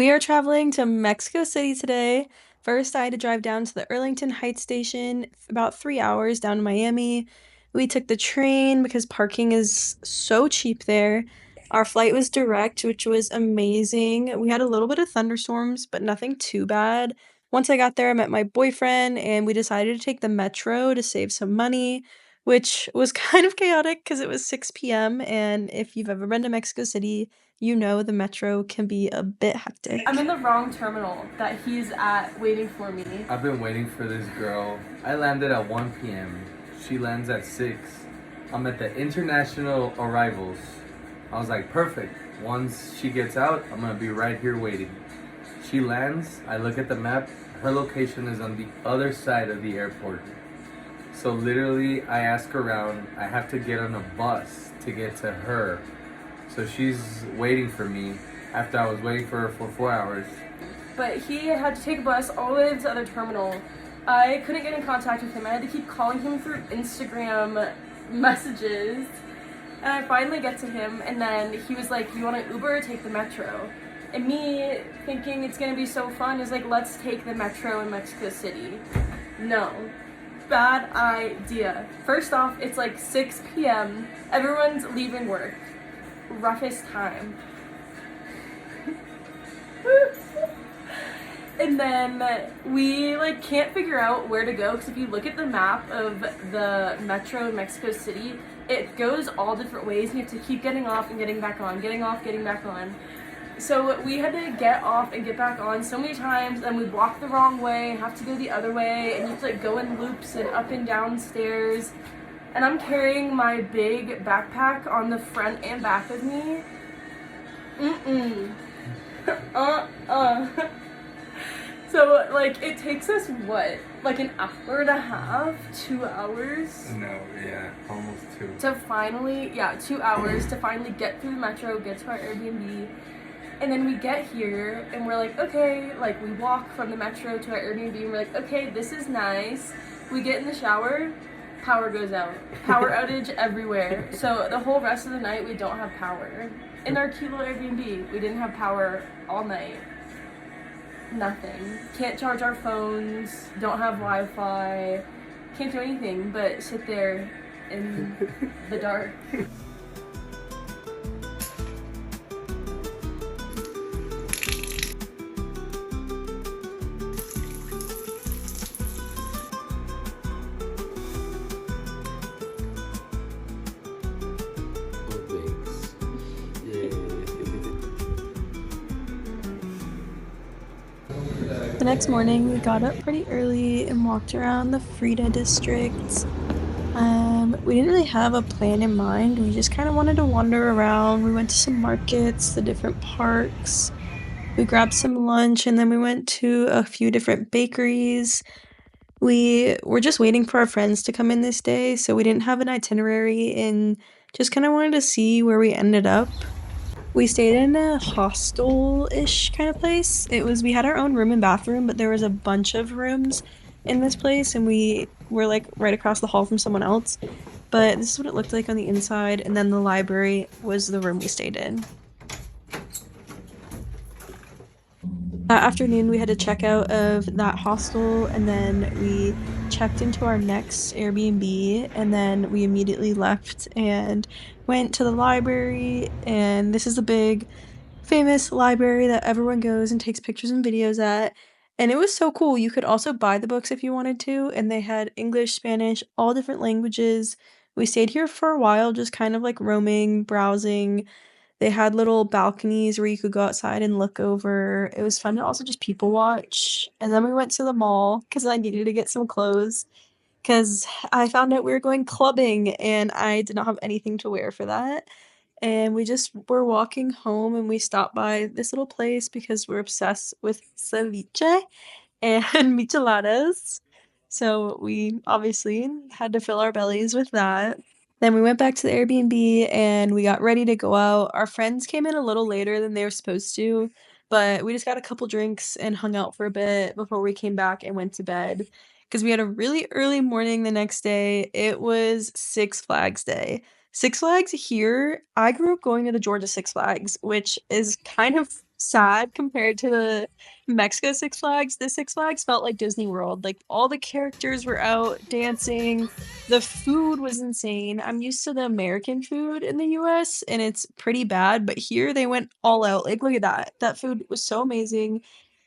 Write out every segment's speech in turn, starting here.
We are traveling to Mexico City today. First, I had to drive down to the Arlington Heights station, about 3 hours down to Miami. We took the train because parking is so cheap there. Our flight was direct, which was amazing. We had a little bit of thunderstorms, but nothing too bad. Once I got there, I met my boyfriend, and we decided to take the metro to save some money, which was kind of chaotic because it was 6 p.m. And if you've ever been to Mexico City, you know the metro can be a bit hectic. I'm in the wrong terminal that he's at waiting for me. I've been waiting for this girl. I landed at 1 p.m. She lands at 6. I'm at the international arrivals. I was like, perfect. Once she gets out, I'm gonna be right here waiting. She lands, I look at the map, her location is on the other side of the airport. So literally, I ask around, I have to get on a bus to get to her. So she's waiting for me after I was waiting for her for 4 hours. But he had to take a bus all the way to the other terminal. I couldn't get in contact with him. I had to keep calling him through Instagram messages. And I finally get to him, and then he was like, you want an Uber or take the metro? And me, thinking it's gonna be so fun, is like, let's take the metro in Mexico City. No. Bad idea. First off, it's like 6 p.m. Everyone's leaving work. Roughest time. And then we like can't figure out where to go, because if you look at the map of the metro in Mexico City, it goes all different ways and you have to keep getting off and getting back on, getting off, getting back on. So we had to get off and get back on so many times, and we walk the wrong way, have to go the other way, and you have to like go in loops and up and down stairs. And I'm carrying my big backpack on the front and back of me. So, like, it takes us, what, like an hour and a half, 2 hours? No, yeah, almost 2. To finally, 2 hours to finally get through the metro, get to our Airbnb. And then we get here, and we're like, okay, like, we walk from the metro to our Airbnb, and we're like, okay, this is nice. We get in the shower, power goes out. Power outage everywhere. So the whole rest of the night, we don't have power. In our cute little Airbnb, we didn't have power all night. Nothing. Can't charge our phones, don't have Wi-Fi, can't do anything but sit there in the dark. The next morning, we got up pretty early and walked around the Frida district. We didn't really have a plan in mind. We just kind of wanted to wander around. We went to some markets, the different parks. We grabbed some lunch, and then we went to a few different bakeries. We were just waiting for our friends to come in this day, so we didn't have an itinerary and just kind of wanted to see where we ended up. We stayed in a hostel-ish kind of place. We had our own room and bathroom, but there was a bunch of rooms in this place, and we were like right across the hall from someone else. But this is what it looked like on the inside, and then the library was the room we stayed in. That afternoon, we had to check out of that hostel, and then we checked into our next Airbnb, and then we immediately left and went to the library. And this is the big, famous library that everyone goes and takes pictures and videos at. And it was so cool. You could also buy the books if you wanted to, and they had English, Spanish, all different languages. We stayed here for a while, just kind of like roaming, browsing. They had little balconies where you could go outside and look over. It was fun to also just people watch. And then we went to the mall because I needed to get some clothes because I found out we were going clubbing and I did not have anything to wear for that. And we just were walking home and we stopped by this little place because we're obsessed with ceviche and micheladas. So we obviously had to fill our bellies with that. Then we went back to the Airbnb and we got ready to go out. Our friends came in a little later than they were supposed to, but we just got a couple drinks and hung out for a bit before we came back and went to bed because we had a really early morning the next day. It was Six Flags Day. Six Flags here, I grew up going to the Georgia Six Flags, which is kind of sad compared to the Mexico Six Flags. This Six Flags felt like Disney World. Like all the characters were out dancing. The food was insane. I'm used to the American food in the US and it's pretty bad, but here they went all out. Like look at that. That food was so amazing.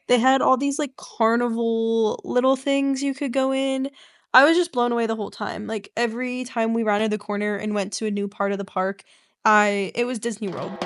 They had all these like carnival little things you could go in. I was just blown away the whole time. Like every time we rounded the corner and went to a new part of the park, I it was Disney World.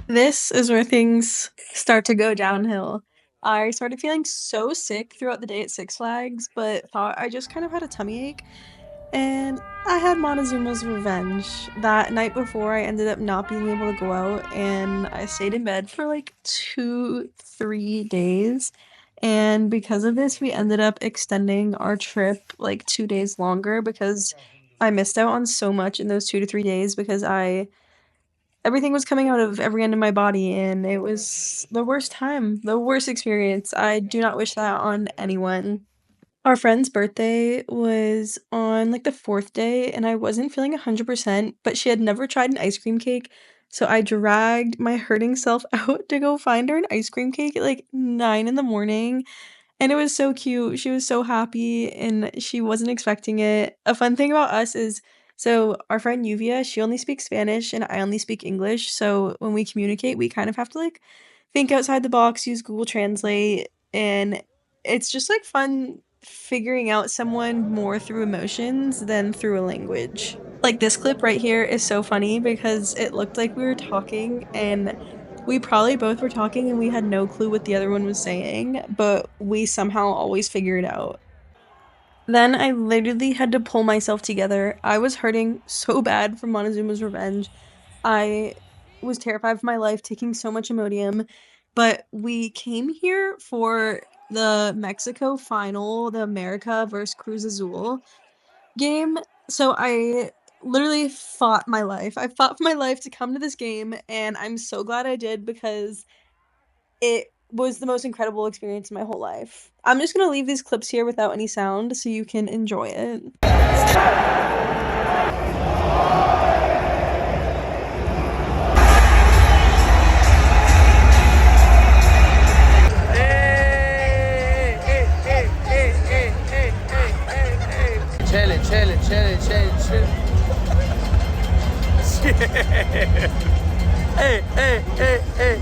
This is where things start to go downhill. I started feeling so sick throughout the day at Six Flags, but thought I just kind of had a tummy ache. And I had Montezuma's revenge. That night before, I ended up not being able to go out, and I stayed in bed for like 3 days. And because of this, we ended up extending our trip like 2 days longer because I missed out on so much in those 2 to 3 days because I everything was coming out of every end of my body and it was the worst time, the worst experience. I do not wish that on anyone. Our friend's birthday was on like the fourth day and I wasn't feeling 100%, but she had never tried an ice cream cake. So I dragged my hurting self out to go find her an ice cream cake at like 9 in the morning. And it was so cute. She was so happy and she wasn't expecting it. A fun thing about us is so our friend Yuvia, she only speaks Spanish and I only speak English. So when we communicate, we kind of have to like think outside the box, use Google Translate, and it's just like fun figuring out someone more through emotions than through a language. Like this clip right here is so funny because it looked like we were talking and we probably both were talking and we had no clue what the other one was saying, but we somehow always figure it out. Then I literally had to pull myself together. I was hurting so bad from Montezuma's revenge. I was terrified for my life, taking so much Imodium, but we came here for the Mexico final, the America versus Cruz Azul game. So I literally fought my life. I fought for my life to come to this game, and I'm so glad I did because it was the most incredible experience in my whole life. I'm just gonna leave these clips here without any sound so you can enjoy it. Chilling, chilling, chilling, chilling, chilling. Hey, hey, hey, hey.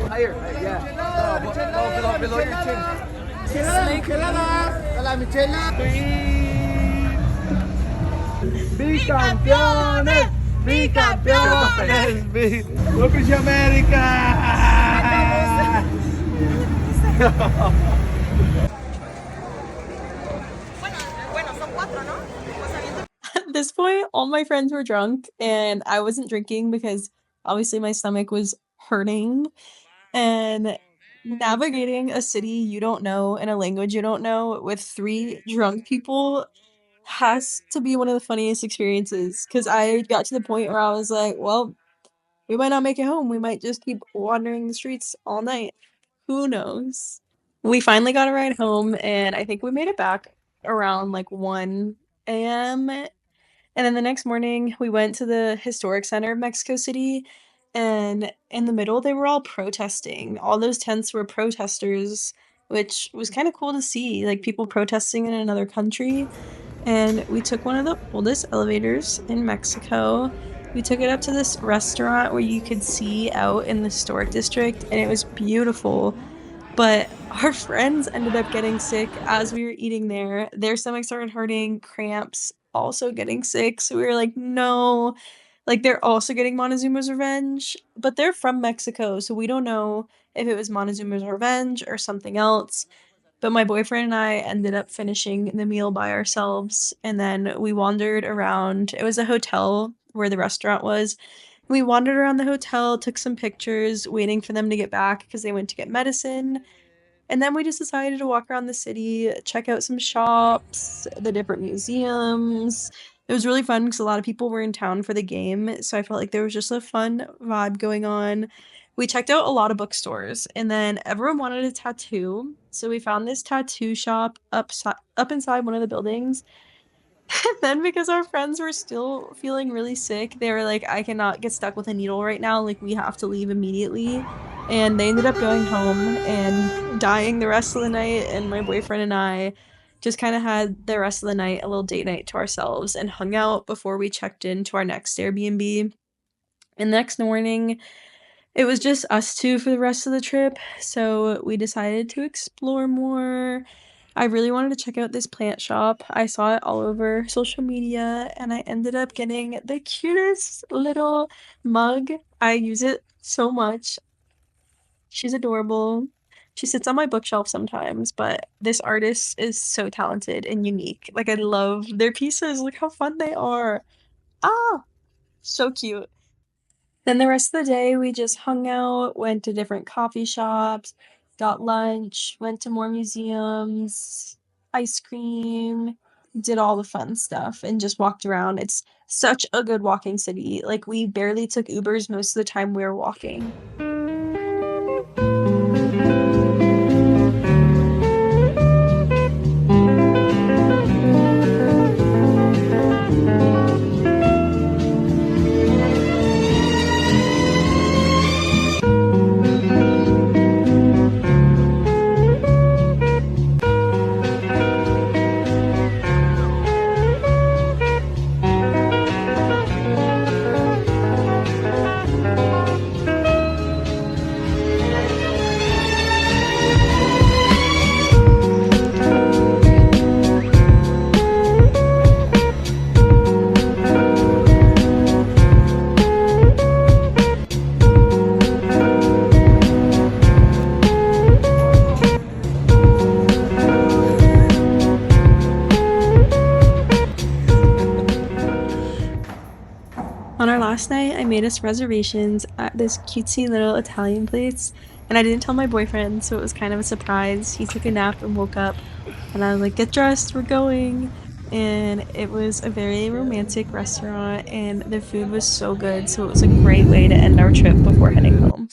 Higher, yeah. Below your chin. A la Michela. Bicampeones, bicampeones. ¡Look América! At this point, all my friends were drunk and I wasn't drinking because obviously my stomach was hurting. And navigating a city you don't know in a language you don't know with three drunk people has to be one of the funniest experiences because I got to the point where I was like, well, we might not make it home. We might just keep wandering the streets all night. Who knows? We finally got a ride home, and I think we made it back around like 1 a.m. And then the next morning, we went to the historic center of Mexico City, and in the middle, they were all protesting. All those tents were protesters, which was kind of cool to see, like people protesting in another country. And we took one of the oldest elevators in Mexico. We took it up to this restaurant where you could see out in the historic district, and it was beautiful. But our friends ended up getting sick as we were eating there. Their stomachs started hurting, cramps, also getting sick. So we were like, no. Like they're also getting Montezuma's revenge, but they're from Mexico, so we don't know if it was Montezuma's revenge or something else. But my boyfriend and I ended up finishing the meal by ourselves, and then we wandered around. It was a hotel where the restaurant was. We wandered around the hotel, took some pictures, waiting for them to get back because they went to get medicine. And then we just decided to walk around the city, check out some shops, the different museums. It was really fun because a lot of people were in town for the game, so I felt like there was just a fun vibe going on. We checked out a lot of bookstores, and then everyone wanted a tattoo, so we found this tattoo shop up inside one of the buildings. And then because our friends were still feeling really sick, they were like, I cannot get stuck with a needle right now. Like, we have to leave immediately. And they ended up going home and dying the rest of the night. And my boyfriend and I just kind of had the rest of the night a little date night to ourselves and hung out before we checked into our next Airbnb. And the next morning, it was just us two for the rest of the trip, so we decided to explore more. I really wanted to check out this plant shop. I saw it all over social media, and I ended up getting the cutest little mug. I use it so much. She's adorable. She sits on my bookshelf sometimes, but this artist is so talented and unique. Like, I love their pieces. Look how fun they are. Ah, so cute. Then the rest of the day, we just hung out, went to different coffee shops, got lunch, went to more museums, ice cream, did all the fun stuff, and just walked around. It's such a good walking city. Like, we barely took Ubers most of the time we were walking. On our last night, I made us reservations at this cutesy little Italian place, and I didn't tell my boyfriend, so it was kind of a surprise. He took a nap and woke up, and I was like, "Get dressed, we're going." And it was a very romantic restaurant, and the food was so good, so it was a great way to end our trip before heading home.